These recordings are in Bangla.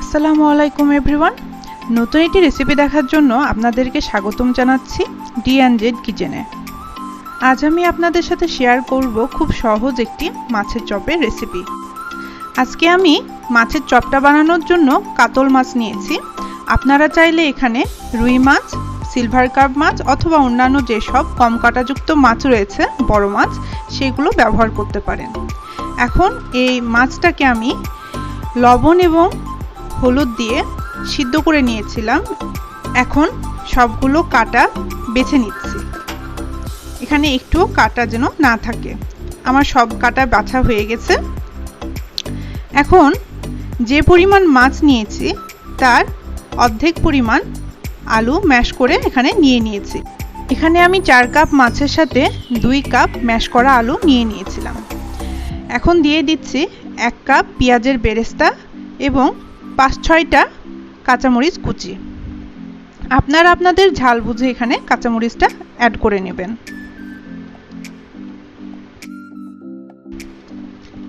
আসসালামু আলাইকুম এভরিওয়ান, নতুন একটি রেসিপি দেখার জন্য আপনাদেরকে স্বাগতম জানাচ্ছি D&Z কিচেনে। আজ আমি আপনাদের সাথে শেয়ার করব খুব সহজ একটি মাছের চপের রেসিপি। আজকে আমি মাছের চপটা বানানোর জন্য কাতল মাছ নিয়েছি। আপনারা চাইলে এখানে রুই মাছ, সিলভার কার্প মাছ অথবা অন্যান্য যেসব কম কাঁটাযুক্ত মাছ রয়েছে বড় মাছ, সেগুলো ব্যবহার করতে পারেন। এখন এই মাছটাকে আমি লবণ এবং হলুদ দিয়ে সিদ্ধ করে নিয়েছিলাম। এখন সবগুলো কাটা বেছে নিচ্ছি, এখানে একটুও কাটা যেন না থাকে। আমার সব কাটা বাছা হয়ে গেছে। এখন যে পরিমাণ মাছ নিয়েছি তার অর্ধেক পরিমাণ আলু ম্যাশ করে এখানে নিয়ে নিয়েছি। এখানে আমি 4 কাপ মাছের সাথে 2 কাপ ম্যাশ করা আলু নিয়ে নিয়েছিলাম। এখন দিয়ে দিচ্ছি 1 কাপ পেঁয়াজের বেরেস্তা এবং 5-6টা কাঁচামরিচ কুচি। আপনারা আপনাদের ঝাল বুঝে এখানে কাঁচামরিচটা অ্যাড করে নেবেন।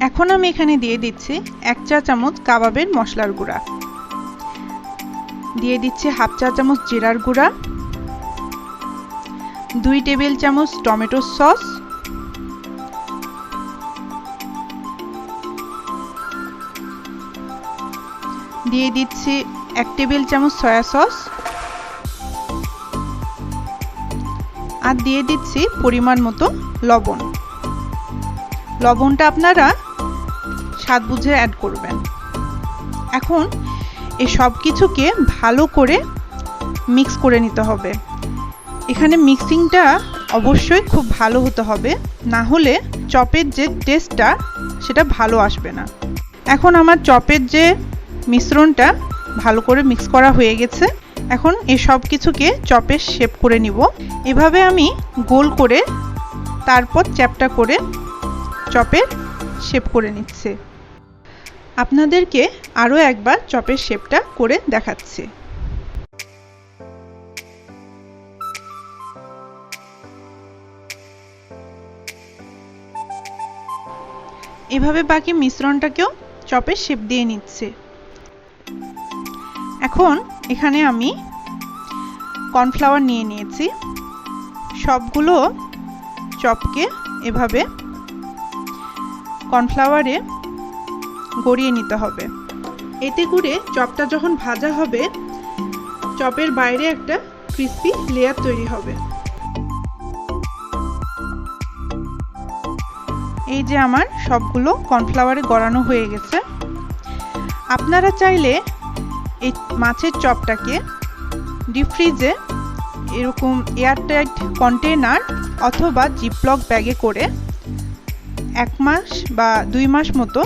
এখন আমি এখানে দিয়ে দিচ্ছি 1 চা চামচ কাবাবের মশলার গুঁড়া, দিয়ে দিচ্ছি 1/2 চা চামচ জিরার গুঁড়া, 2 টেবিল চামচ টমেটো সস, দিয়ে দিচ্ছি 1 টেবিল চামচ সয়া সস, আর দিয়ে দিচ্ছি পরিমাণ মতো লবণ। লবণটা আপনারা স্বাদ বুঝে অ্যাড করবেন। এখন এই সব কিছুকে ভালো করে মিক্স করে নিতে হবে। এখানে মিক্সিংটা অবশ্যই খুব ভালো হতে হবে, না হলে চপের যে টেস্টটা সেটা ভালো আসবে না। এখন আমার চপের যে মিশ্রণটা ভালো করে মিক্স করা হয়ে গেছে। এখন এই সব কিছুকে চপের শেপ করে নিব। এভাবে আমি গোল করে তারপর চ্যাপটা করে চপের শেপ করে নিচ্ছি। আপনাদেরকে আরও একবার চপের শেপটা করে দেখাচ্ছি। এভাবে বাকি মিশ্রণটাকেও চপের শেপ দিয়ে নিচ্ছে। এখন এখানে আমি কর্নফ্লাওয়ার নিয়ে নিয়েছি। সবগুলো চপকে এভাবে কর্নফ্লাওয়ারে গড়িয়ে নিতে হবে। এতে করে চপটা যখন ভাজা হবে চপের বাইরে একটা ক্রিস্পি লেয়ার তৈরি হবে। এই যে আমার সবগুলো কর্নফ্লাওয়ারে গড়ানো হয়ে গেছে। আপনারা চাইলে এই মাছের চপটাকে ডিপ ফ্রিজে এরকম এয়ারটাইট কন্টেনার অথবা জিপলক ব্যাগে করে 1 মাস বা 2 মাস মতো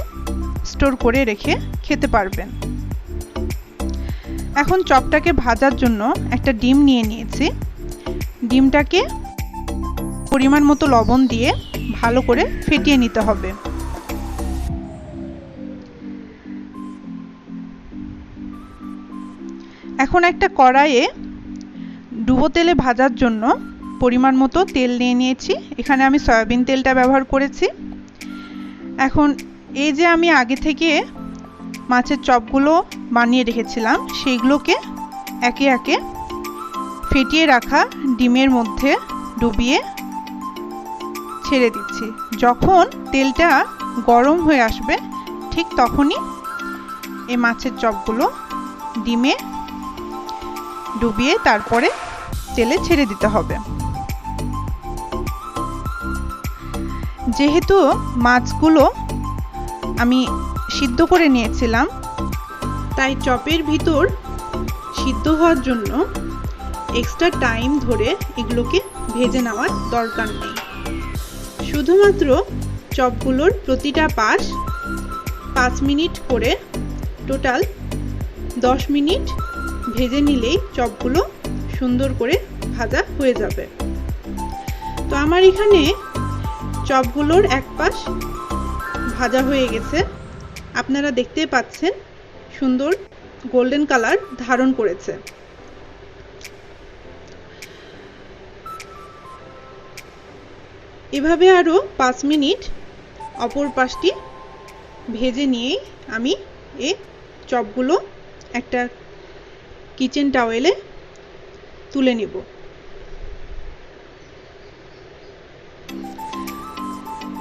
স্টোর করে রেখে খেতে পারবেন। এখন চপটাকে ভাজার জন্য একটা ডিম নিয়ে নিয়েছি। ডিমটাকে পরিমাণ মতো লবণ দিয়ে ভালো করে ফেটিয়ে নিতে হবে। এখন একটা কড়াইয়ে ডুবো তেলে ভাজার জন্য পরিমাণ মতো তেল নিয়ে নিয়েছি। এখানে আমি সয়াবিন তেলটা ব্যবহার করেছি। এখন এই যে আমি আগে থেকে মাছের চপগুলো বানিয়ে রেখেছিলাম সেইগুলোকে একে একে ফেটিয়ে রাখা ডিমের মধ্যে ডুবিয়ে ছেড়ে দিচ্ছি। যখন তেলটা গরম হয়ে আসবে ঠিক তখনই এই মাছের চপগুলো ডিমে ডুবিয়ে তারপরে তেলে ছেড়ে দিতে হবে। যেহেতু মাছগুলো আমি সিদ্ধ করে নিয়েছিলাম তাই চপের ভিতর সিদ্ধ হওয়ার জন্য এক্সট্রা টাইম ধরে এগুলোকে ভেজে নেওয়ার দরকার নেই। শুধুমাত্র চপগুলোর প্রতিটা পাশ 5 মিনিট করে টোটাল 10 মিনিট ভেজে নিলেই চপগুলো সুন্দর করে ভাজা হয়ে যাবে। তো আমার এখানে চপগুলোর এক পাশ ভাজা হয়ে গেছে। আপনারা দেখতে পাচ্ছেন সুন্দর গোল্ডেন কালার ধারণ করেছে। এভাবে আরও 5 মিনিট অপর পাশটি ভেজে নিয়েই আমি এই চপগুলো একটা কিচেন টাওয়েলে তুলে নেব।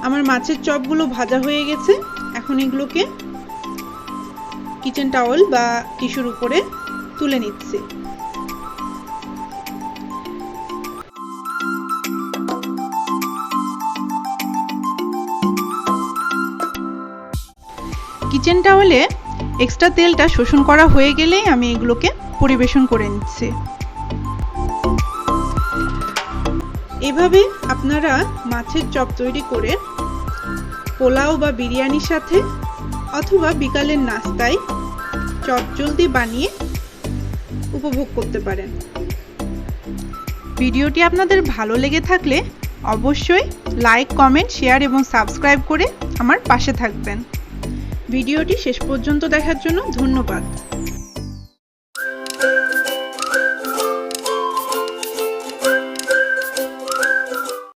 আমার মাছের চপগুলো ভাজা হয়ে গেছে। এখন এগুলোকে কিচেন টাওয়েল বা টিস্যুর উপরে তুলে নিচ্ছি। কিচেন টাওয়েলে এক্সট্রা তেলটা শোষণ করা হয়ে গেলেই আমি এগুলোকে পরিবেশন করে নিচ্ছি। এভাবে আপনারা মাছের চপ তৈরি করে পোলাও বা বিরিয়ানির সাথে অথবা বিকালের নাস্তায় চটজলদি বানিয়ে উপভোগ করতে পারেন। ভিডিওটি আপনাদের ভালো লেগে থাকলে অবশ্যই লাইক, কমেন্ট, শেয়ার এবং সাবস্ক্রাইব করে আমার পাশে থাকবেন। ভিডিওটি শেষ পর্যন্ত দেখার জন্য ধন্যবাদ।